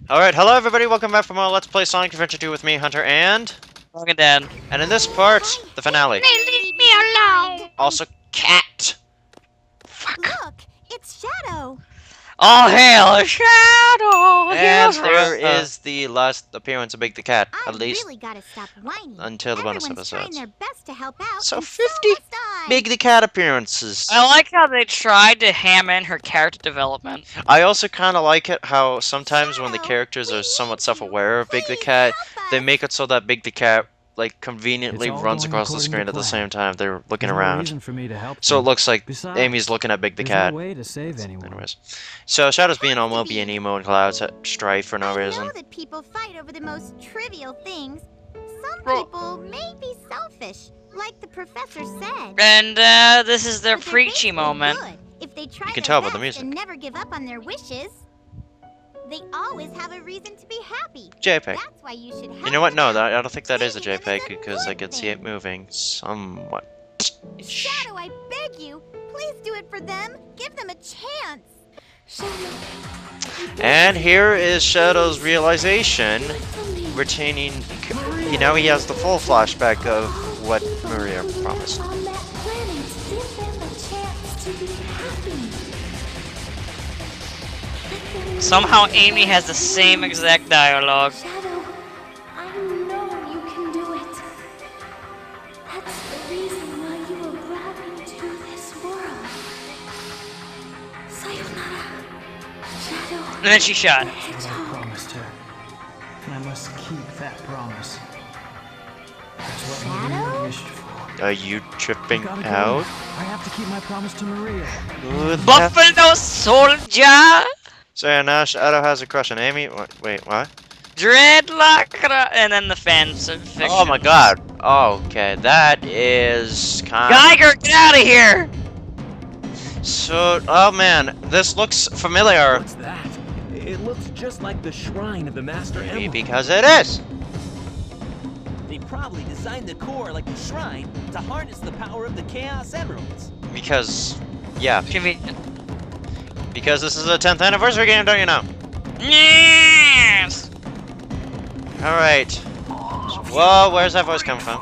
Alright, hello everybody, welcome back for more Let's Play Sonic Adventure 2 with me, Hunter, and Dan. And in this part, the finale. Leave me alone! Also, Cat! Fuck. Look, it's Shadow. All hail Shadow! And Here's there Rista. is the last appearance of Big the Cat, I at least really gotta stop whining. until the bonus Everyone's trying episodes. their best to help out. So and 50 must I. Big the Cat appearances. I like how they tried to ham in her character development. I also kind of like it how sometimes when the Shadow, characters we are somewhat need self-aware of Big the Please Cat, help they us. make it so that Big the Cat, like, conveniently It's all runs going across the according screen to at the plan. same time they're looking There's no around. reason for me to help So it them. looks like Besides, Amy's looking at Big the there's Cat. no way to save anyone. Anyways, so Shadow's being all mopey and emo and Cloud's at strife for no I reason. know that people fight over the most trivial things. Some Bro. people may be selfish, like the professor said. And this is their But they're preachy basically moment. good. If they try You can their tell by the best music. and never give up on their wishes, they always have a reason to be happy. JPEG. That's why you should help You know what? No, them out. I don't think that is a Saving them is JPEG a because I good can see it thing. moving somewhat. Shadow, I beg you, please do it for them. Give them a chance. And here is Shadow's realization, retaining. Now he has the full flashback of what Maria promised. On that planet, give them a chance to be happy. Somehow Amy has the same exact dialogue. Shadow, I know you can do it. That's the reason why you were brought into this world. Sayonara, Shadow. And then she shot. the I Hedgehog. promised her, and I must keep that promise. That's what Shadow? Maria wished for. Are you I tripping gotta go. out? I have to keep my promise to Maria. Who the- Buffalo Soldier! So yeah, now Shadow has a crush on Amy. Wait, what? Dreadlock! And then the fans of fiction. Oh my god. Okay, that is kind Geiger, get out of here! So, oh man, this looks familiar. What's that? It looks just like the shrine of the Master Maybe Emerald. because it is. They probably designed the core like the shrine to harness the power of the Chaos Emeralds. Because, yeah, Convenient. because this is a 10th anniversary game, don't you know? Yes! Alright. Whoa, where's that voice coming from?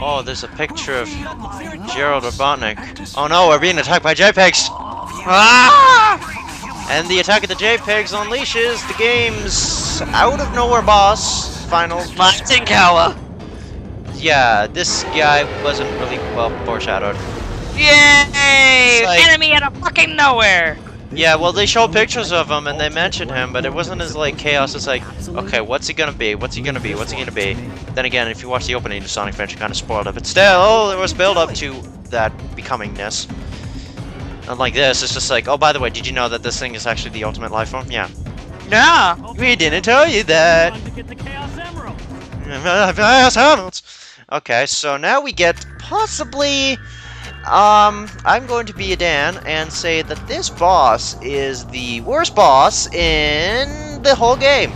Oh, there's a picture of Gerald Robotnik. Oh no, we're being attacked by JPEGs! Ah! And the attack of the JPEGs unleashes the game's out of nowhere boss. Final. Tinkawa. Yeah, this guy wasn't really well foreshadowed. Yay! It's like- Enemy out of fucking nowhere! Yeah, well, they showed pictures of him and they mentioned him, but it wasn't as like chaos. It's like, okay, what's he gonna be? What's he gonna be? What's he gonna be? Then again, if you watch the opening of Sonic Adventure, kind of spoiled it, but still, there was build up to that becomingness. Unlike this, it's just like, oh, by the way, did you know that this thing is actually the ultimate life form? Yeah. Yeah! We didn't tell you that. To get the Chaos Emerald. Okay, so now we get possibly. I'm going to be a Dan and say that this boss is the worst boss in the whole game.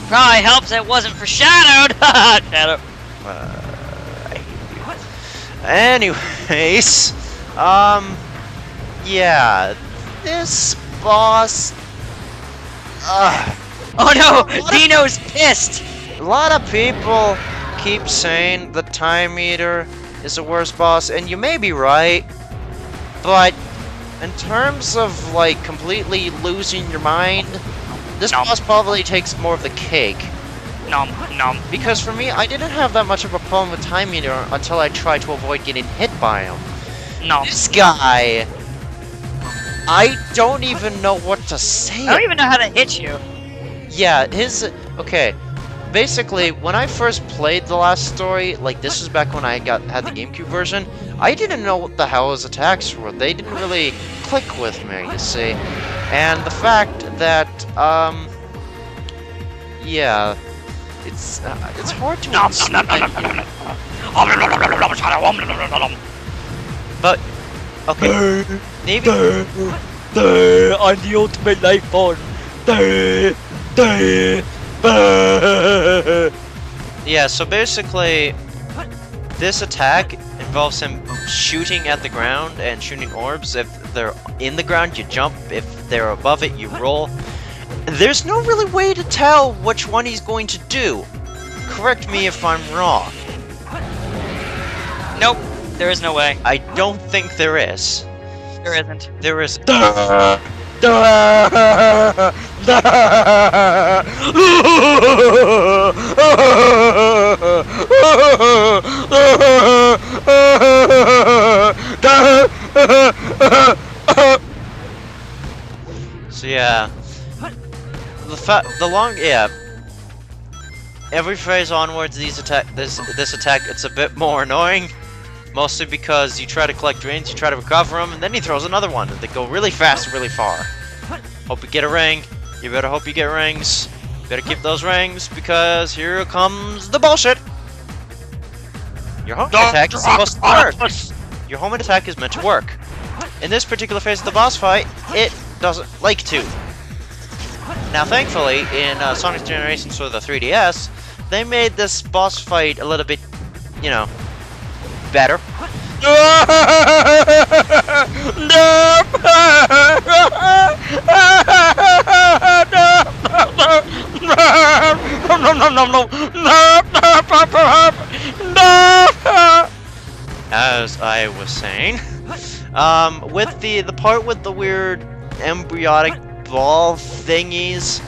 Probably helps it wasn't foreshadowed! Shadow. I hate you. Anyways, yeah, this boss. Oh no! Dino's pissed! A lot of people keep saying the Time Eater is the worst boss, and you may be right, but in terms of like completely losing your mind, this Nom. boss probably takes more of the cake. Nom, nom. Because for me, I didn't have that much of a problem with Time Eater until I tried to avoid getting hit by him. Nom. This guy, I don't even know what to say. I don't even know how to hit you. Yeah, okay. Basically, when I first played the last story, like this is back when I had the GameCube version, I didn't know what the hell his attacks were. They didn't really click with me, you see. And the fact that, yeah, it's hard to explain. But okay, maybe I'm the ultimate life form. yeah. So basically, this attack involves him shooting at the ground and shooting orbs. If they're in the ground, you jump. If they're above it, you roll. there's no really way to tell which one he's going to do. Correct me if I'm wrong. Nope, there is no way. I don't think there is. There isn't. There is. So yeah, every phase onwards, this attack, it's a bit more annoying. Mostly because you try to collect drains, you try to recover them, and then he throws another one. They go really fast and really far. Hope you get a ring. You better hope you get rings. Better keep those rings, because here comes the bullshit! Your homing attack is supposed to work. Your homing attack is meant to work. In this particular phase of the boss fight, it doesn't like to. Now thankfully, in Sonic Generations for the 3DS, they made this boss fight a little bit, you know, better. As I was saying, with the part with the weird embryonic ball thingies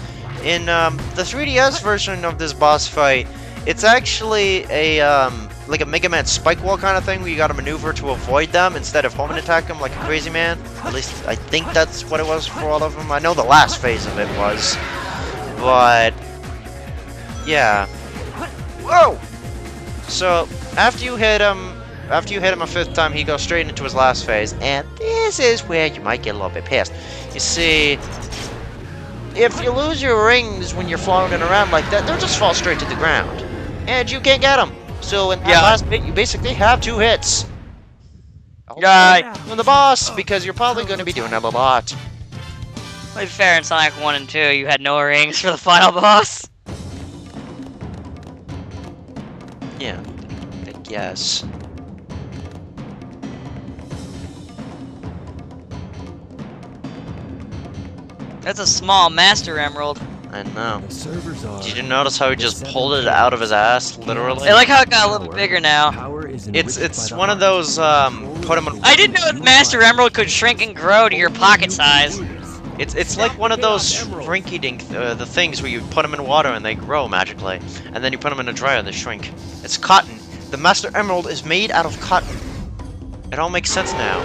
in the 3DS version of this boss fight, it's actually a like a Mega Man spike wall kind of thing where you gotta maneuver to avoid them instead of home and attack them like a crazy man. At least I think that's what it was for all of them. I know the last phase of it was, but yeah. Whoa! So after you hit him a fifth time, he goes straight into his last phase, and this is where you might get a little bit pissed. You see, if you lose your rings when you're floating around like that, they'll just fall straight to the ground, and you can't get them. So in that last bit, you basically have 2 hits. On the boss, because you're probably going to be doing that a lot. To be fair, in Sonic 1 and 2, you had no rings for the final boss. Yeah, I guess. That's a small Master Emerald. I know. The servers are. Did you notice how he just pulled it out of his ass, literally? I like how it got a little bit bigger now. It's one of those put him in. I didn't know the Master Emerald could shrink and grow to your pocket size. It's like one of those shrinky dink the things where you put them in water and they grow magically, and then you put them in a dryer and they shrink. It's cotton. The Master Emerald is made out of cotton. It all makes sense now.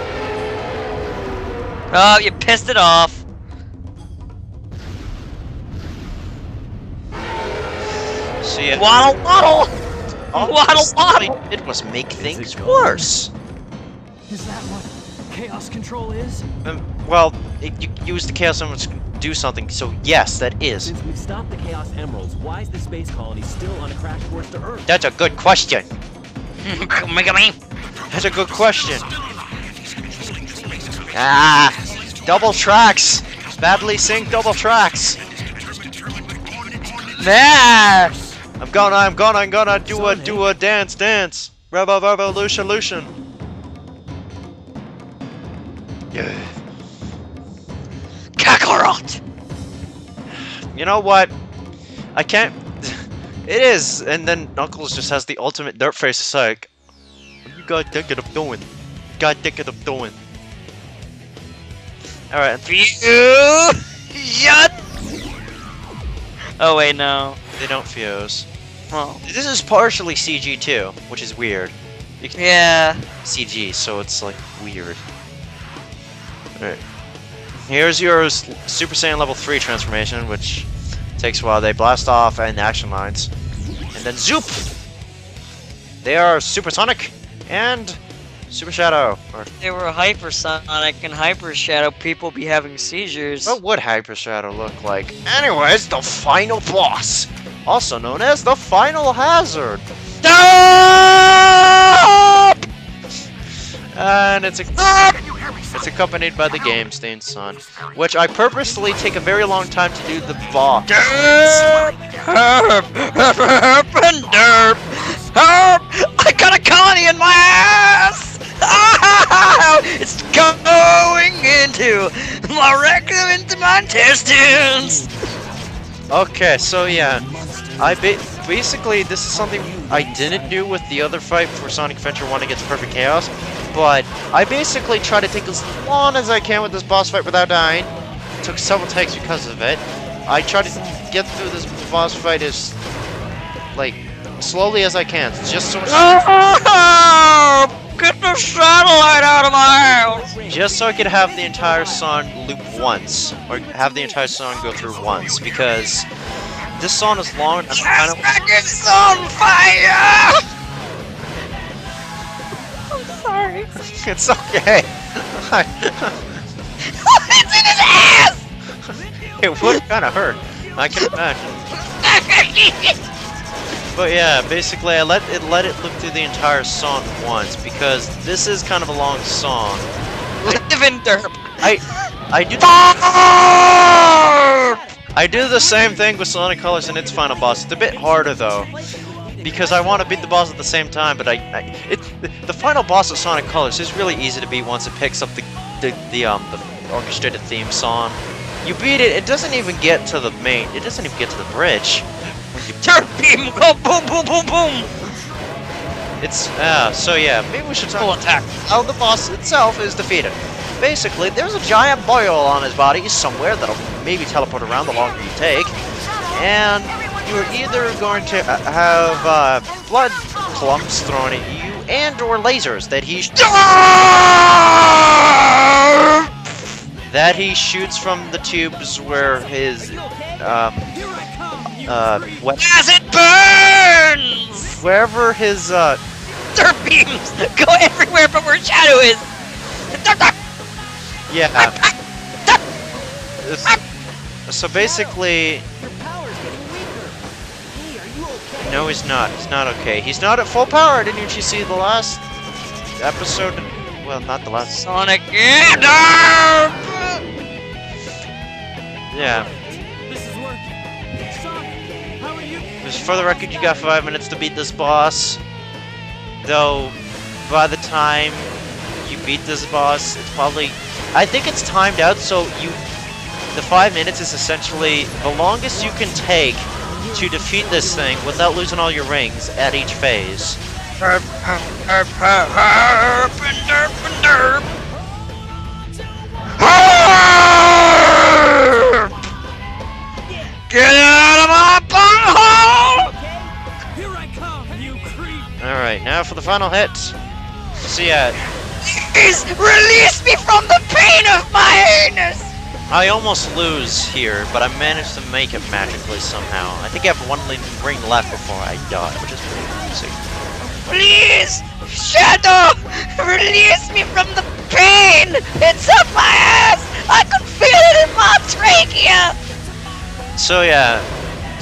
Oh, you pissed it off. So yeah. Waddle, waddle! All Waddle, waddle! it was make things worse. Is that what chaos control is? Well, you use the Chaos Emeralds to do something, so yes, that is. Since we've stopped the Chaos Emeralds, why is the space colony still on a crash course to Earth? That's a good question. Mega Man. That's a good question. Ah, double tracks. Badly synced double tracks. Nah. I'm gonna do a dance. Revolution. Yeah. Kakarot. You know what? I can't. It is, and then Knuckles just has the ultimate dirt face. It's like, what you got thinking of doing? Alright. Shut. Oh wait, no. They don't fuse. Oh. This is partially CG too, which is weird. You can Yeah. CG, so it's like weird. Alright. Here's your Super Saiyan level 3 transformation, which takes a while. They blast off and action lines. And then zoop! They are Supersonic and Super Shadow. Or They were hypersonic and hyper shadow. People be having seizures. what would Hyper Shadow look like? Anyways, the final boss, also known as the Final Hazard. Stop! And it's accompanied by the game Stained Sun, which I purposely take a very long time to do the boss. I got a colony in my ass! It's going into my rectum the intestines! Okay, so yeah, basically this is something I didn't do with the other fight for Sonic Adventure 1 against Perfect Chaos, but I basically try to take as long as I can with this boss fight without dying. It took several takes because of it. I try to get through this boss fight as, like, slowly as I can, just so Get the satellite out of my house! just so I could have the entire song loop once, or have the entire song go through once, because this song is long and kind of. It's on fire! I'm sorry. It's okay. It's in his ass! It would kind of hurt. I can imagine. But yeah, basically I let it loop through the entire song once because this is kind of a long song. Live in derp. I do the same thing with Sonic Colors and its final boss. It's a bit harder though, because I want to beat the boss at the same time. But the final boss of Sonic Colors is really easy to beat once it picks up the orchestrated theme song. You beat it. It doesn't even get to the main. It doesn't even get to the bridge. Turn beam, go boom, boom, boom, boom. It's so yeah. Maybe we should talk Full attack. how the boss itself is defeated. Basically, there's a giant boil on his body somewhere that'll maybe teleport around the longer you take, and you're either going to have blood clumps thrown at you and/or lasers that he shoots from the tubes where his As it burns! wherever his Dirt beams go everywhere but where Shadow is! yeah. So basically, Your power's getting weaker. Hey, are you okay? no, he's not. He's not okay. He's not at full power. Didn't you see the last episode? Well, not the last. Sonic, Yeah. This is working. Sonic, how are you? Just for the record, you got 5 minutes to beat this boss. Though, by the time you beat this boss, it's probably... I think it's timed out, so the 5 minutes is essentially the longest you can take to defeat this thing without losing all your rings at each phase. Herp, herp, herp, herp, herp, and derp, and derp. Herp! Get out of my butthole! Okay? Here I come, you creep. Alright, now for the final hit. So yeah, Please release me from the pain of my anus! I almost lose here, but I managed to make it magically somehow. I think I have one ring left before I die, which is pretty amazing. Please! Shadow! Release me from the pain! It's up my ass! I can feel it in my trachea! So yeah,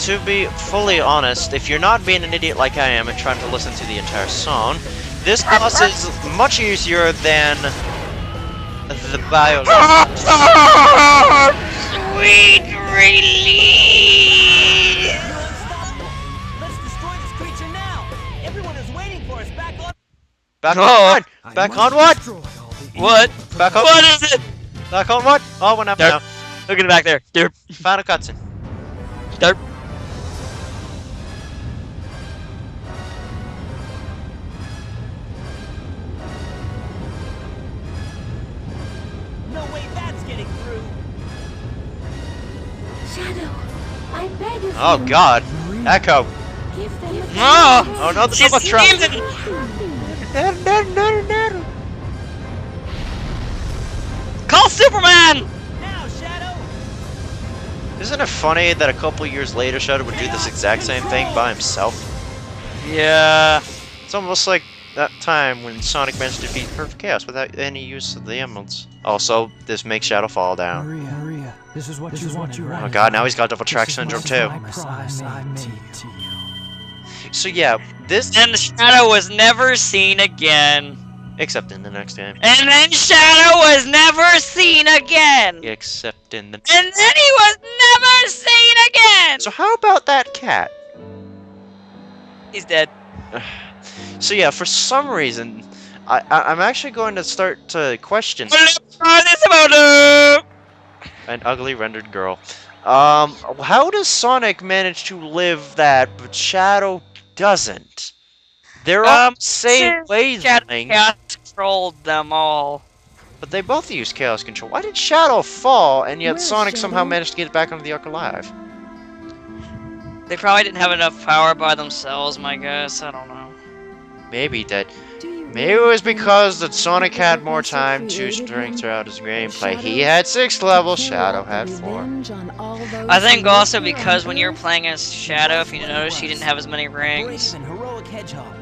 to be fully honest, if you're not being an idiot like I am and trying to listen to the entire song, this boss is much easier than the Biolizard. Sweet release! Let's destroy this creature now. Everyone is waiting for us back on. Back Oh. on what? Back on what? What? Back on What is it? Back on what? Oh, what happened now? Look at it back there. Derp. Final cutscene. Derp. No way that's getting through. Shadow, I beg of Oh you. God. Echo. Give them a Oh! Oh no, the She's double trap. sneezing! Call Superman! Now, Shadow. Isn't it funny that a couple years later Shadow would do this exact same thing by himself? Yeah. It's almost like that time when Sonic managed to defeat Perfect Chaos without any use of the emeralds. Also, this makes Shadow fall down. Maria, this is what you wanted, right? Oh God, now he's got double track This is syndrome what too. I promise I made to you. So yeah, this And Shadow was never seen again. except in the next game. And then Shadow was never seen again. Except in the And then he was never seen again. So how about that cat? He's dead. So yeah, for some reason, I'm actually going to start to question. An ugly rendered girl. How does Sonic manage to live that, but Shadow doesn't? They're all the same Shadow wavelength, Chaos controlled them all. but they both use Chaos Control. Why did Shadow fall, and yet Where's Sonic somehow Shadow? managed to get back onto the Ark alive? They probably didn't have enough power by themselves, my guess. I don't know. Maybe that. Do you Maybe it really was think because that Sonic the had more professor time to created strength him? throughout his gameplay. Shadow? He had 6 levels, To Shadow carry out had the 4. revenge on all those I think who also lived here because on when you're Earth? playing as Shadow, if you notice, he didn't have as many rings. Brave and heroic hedgehog.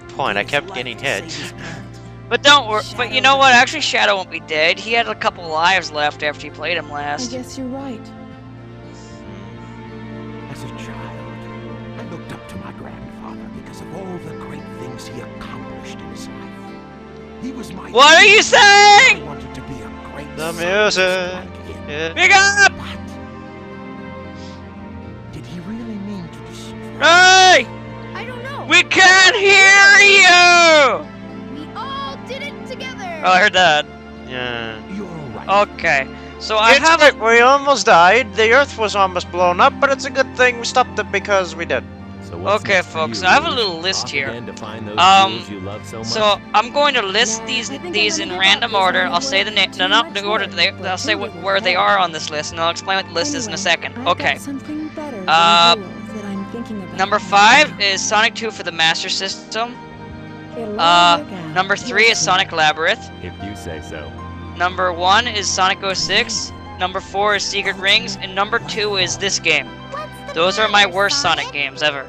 Point, I Gave kept his getting life to hit. save his parents. But don't worry. But you know what? Actually, Shadow won't be dead. He had a couple lives left after you played him I last. guess you're right. As a child, I looked up to my grandfather because of all the great things he accomplished in his life. He was my What are you I saying? wanted to be a great The scientist music. like him. Yeah. Big up! But did he really mean to destroy? Hey! I don't know. We can't hear you! We all did it together. Oh, I heard that. Yeah. You're right. Okay. So I It's have good, we almost died. The Earth was almost blown up, but it's a good thing we stopped it because we did. So what's Okay, next for folks, you, I have a Luke? little list Off here. again to find those Um, jewels you love so much? So I'm going to list Nah, these I think these I'm in gonna random give up order. this I'll say the name, Too no, not much the order work, they. but I'll say who would where they have? are on this list, and I'll explain what the list is in a Anyway, second. I've Okay. got something better than Uh, jewels that I'm thinking about. Number 5 is Sonic 2 for the Master System. It'll all work out. Number 3 is Trust me. Sonic Labyrinth. if you say so. Number 1 is Sonic 06. Number 4 is Secret Rings, and number 2 is this game. What's the Those are my matter, worst Sonic games ever.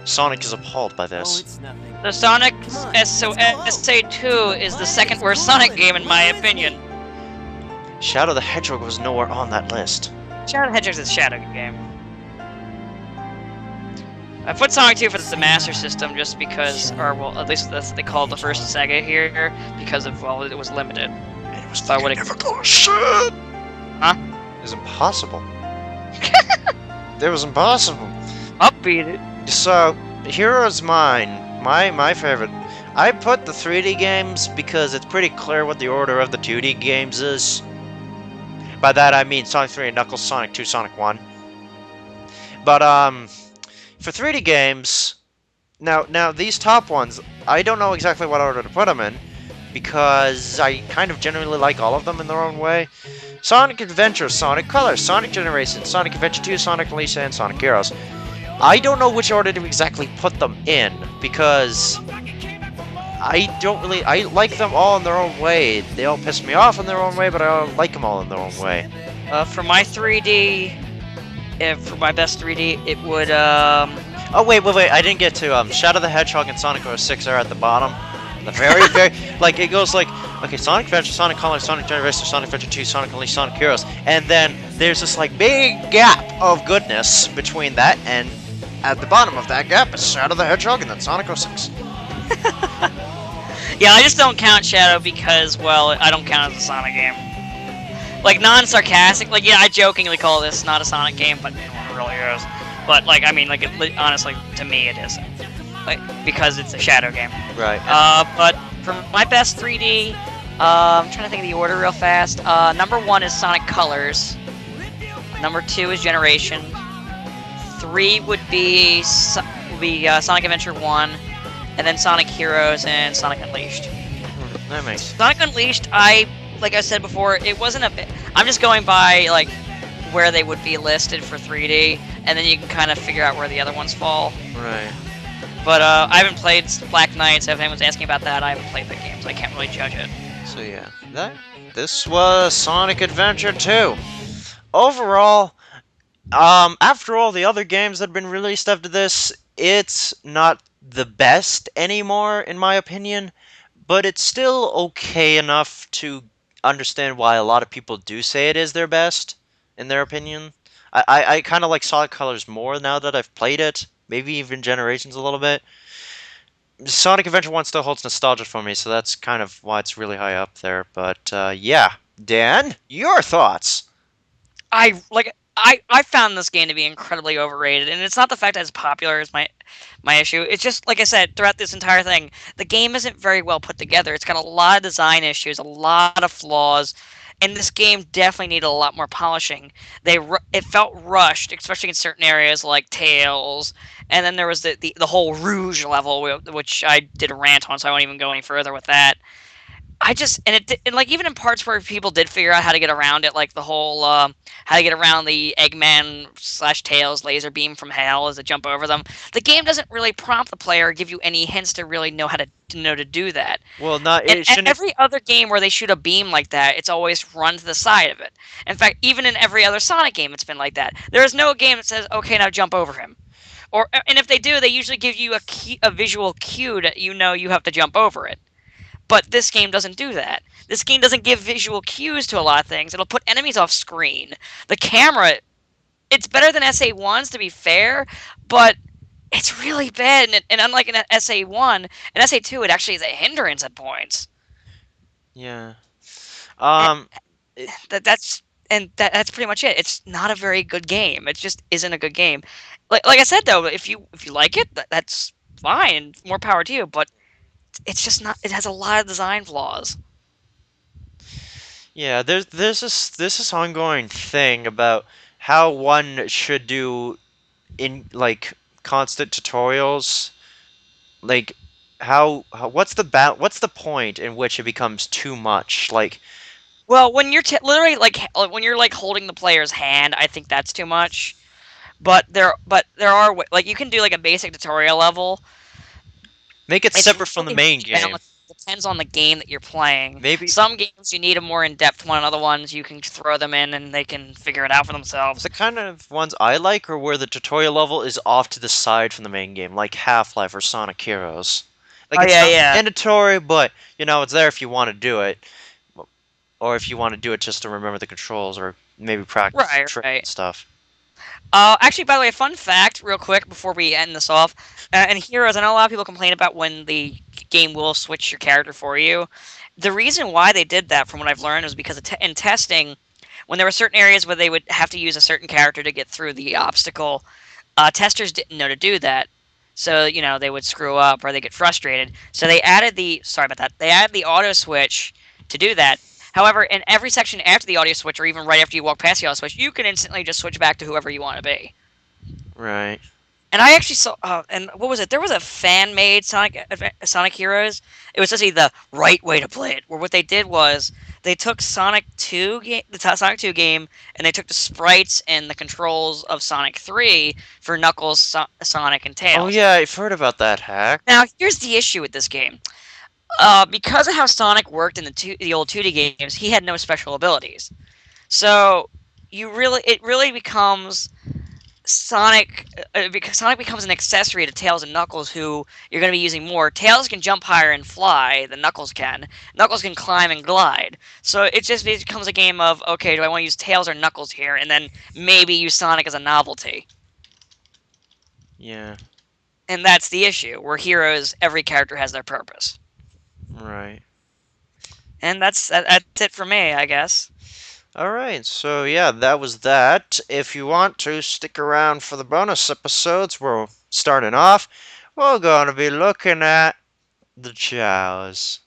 Sonic is appalled by Oh, this. it's nothing. The Sonic Come on, so let's go. SA2 is the second worst Sonic game in my opinion. Shadow the Hedgehog was nowhere on that list. Shadow the Hedgehog's a Shadow game. I put Sonic 2 for the Master System just because, or well, at least that's what they call the first Sega here, because of, well, it was limited. And it was So I would've- difficult shit! Huh? It was impossible. It was impossible. Upbeat it. So, here is mine. My favorite. I put the 3D games because it's pretty clear what the order of the 2D games is. By that I mean Sonic 3 and Knuckles, Sonic 2, Sonic 1. But, for 3D games, now these top ones, I don't know exactly what order to put them in, because I kind of generally like all of them in their own way. Sonic Adventure, Sonic Colors, Sonic Generations, Sonic Adventure 2, Sonic Unleashed, and Sonic Heroes. I don't know which order to exactly put them in, because I like them all in their own way. They all piss me off in their own way, but I like them all in their own way. For my 3D, for my best 3D, it would, Oh, wait, I didn't get to, Shadow the Hedgehog and Sonic 06 are at the bottom. The very, like, it goes like, okay, Sonic Adventure, Sonic Colors, Sonic Generations, Sonic Adventure 2, Sonic Unleashed, Sonic Heroes, and then there's this, like, big gap of goodness between that, and at the bottom of that gap is Shadow the Hedgehog and then Sonic 06. yeah, I just don't count Shadow because, well, I don't count it as a Sonic game. Like, non-sarcastic, like, yeah, I jokingly call this not a Sonic game, but it really is. But, like, I mean, like, honestly, to me it is. Like, because it's a Shadow game. Right. But for my best 3D, I'm trying to think of the order real fast. Number 1 is Sonic Colors. Number 2 is Generation. 3 would be Sonic Adventure 1, and then Sonic Heroes and Sonic Unleashed. That makes Sonic Unleashed, like I said before, it wasn't a bit. I'm just going by like where they would be listed for 3D, and then you can kind of figure out where the other ones fall. right. But I haven't played Black Knight, so if anyone's asking about that, I haven't played the game, so I can't really judge it. So yeah, this was Sonic Adventure 2. Overall, after all the other games that have been released after this, it's not the best anymore, in my opinion, but it's still okay enough to understand why a lot of people do say it is their best, in their opinion. I kind of like Sonic Colors more now that I've played it, maybe even Generations a little bit. Sonic Adventure 1 still holds nostalgia for me, so that's kind of why it's really high up there. But, yeah. Dan, your thoughts? I found this game to be incredibly overrated, and it's not the fact that it's popular is my issue. It's just, like I said, throughout this entire thing, the game isn't very well put together. It's got a lot of design issues, a lot of flaws, and this game definitely needed a lot more polishing. It felt rushed, especially in certain areas like Tails, and then there was the whole Rouge level, which I did a rant on, so I won't even go any further with that. And like even in parts where people did figure out how to get around it, like the whole how to get around the Eggman / Tails laser beam from hell as to jump over them. The game doesn't really prompt the player or give you any hints to really know how to know to do that. Well, not And it shouldn't. every other game where they shoot a beam like that, it's always run to the side of it. In fact, even in every other Sonic game, it's been like that. There is no game that says, "Okay, now jump over him." And if they do, they usually give you a visual cue that you know you have to jump over it. But this game doesn't do that. This game doesn't give visual cues to a lot of things. It'll put enemies off screen. The camera, it's better than SA1's to be fair, but it's really bad. And unlike an SA1, an SA2, it actually is a hindrance at points. Yeah. And It- that's pretty much it. It's not a very good game. It just isn't a good game. Like I said though, if you like it, that's fine. More power to you. But it's just not. It has a lot of design flaws. Yeah, there's this ongoing thing about how one should do in like constant tutorials, like how what's the point in which it becomes too much? Like, Well, when you're literally when you're like holding the player's hand, I think that's too much. But there are like you can do like a basic tutorial level. make it It's separate from the really main game. depends on the game that you're playing. Maybe Some games you need a more in-depth one. Other ones you can throw them in and they can figure it out for themselves. the kind of ones I like are where the tutorial level is off to the side from the main game, like Half-Life or Sonic Heroes. Like Oh, it's yeah, not yeah. mandatory, but it's there if you want to do it, or if you want to do it just to remember the controls, or maybe practice Right, trick right. and stuff. Actually, by the way, fun fact, real quick, before we end this off. In Heroes, I know a lot of people complain about when the game will switch your character for you. The reason why they did that, from what I've learned, was because in testing, when there were certain areas where they would have to use a certain character to get through the obstacle, testers didn't know to do that. So, they would screw up or they get frustrated. So they added sorry about that, they added the auto switch to do that. However, in every section after the audio switch, or even right after you walk past the audio switch, you can instantly just switch back to whoever you want to be. Right. And I actually saw, and what was it? There was a fan-made Sonic Heroes. It was actually the right way to play it. Where what they did was they took Sonic 2 Sonic 2 game, and they took the sprites and the controls of Sonic 3 for Knuckles, Sonic, and Tails. Oh yeah, I've heard about that hack. Now, here's the issue with this game. Because of how Sonic worked in the old 2D games, he had no special abilities. So it really becomes Sonic. Because Sonic becomes an accessory to Tails and Knuckles, who you're going to be using more. Tails can jump higher and fly than Knuckles can. Knuckles can climb and glide. So it just becomes a game of, okay, do I want to use Tails or Knuckles here, and then maybe use Sonic as a novelty. Yeah. And that's the issue. Where Heroes, every character has their purpose. Right. And that's it for me, I guess. Alright, so yeah, that was that. If you want to, stick around for the bonus episodes. We're starting off. We're going to be looking at the Chows.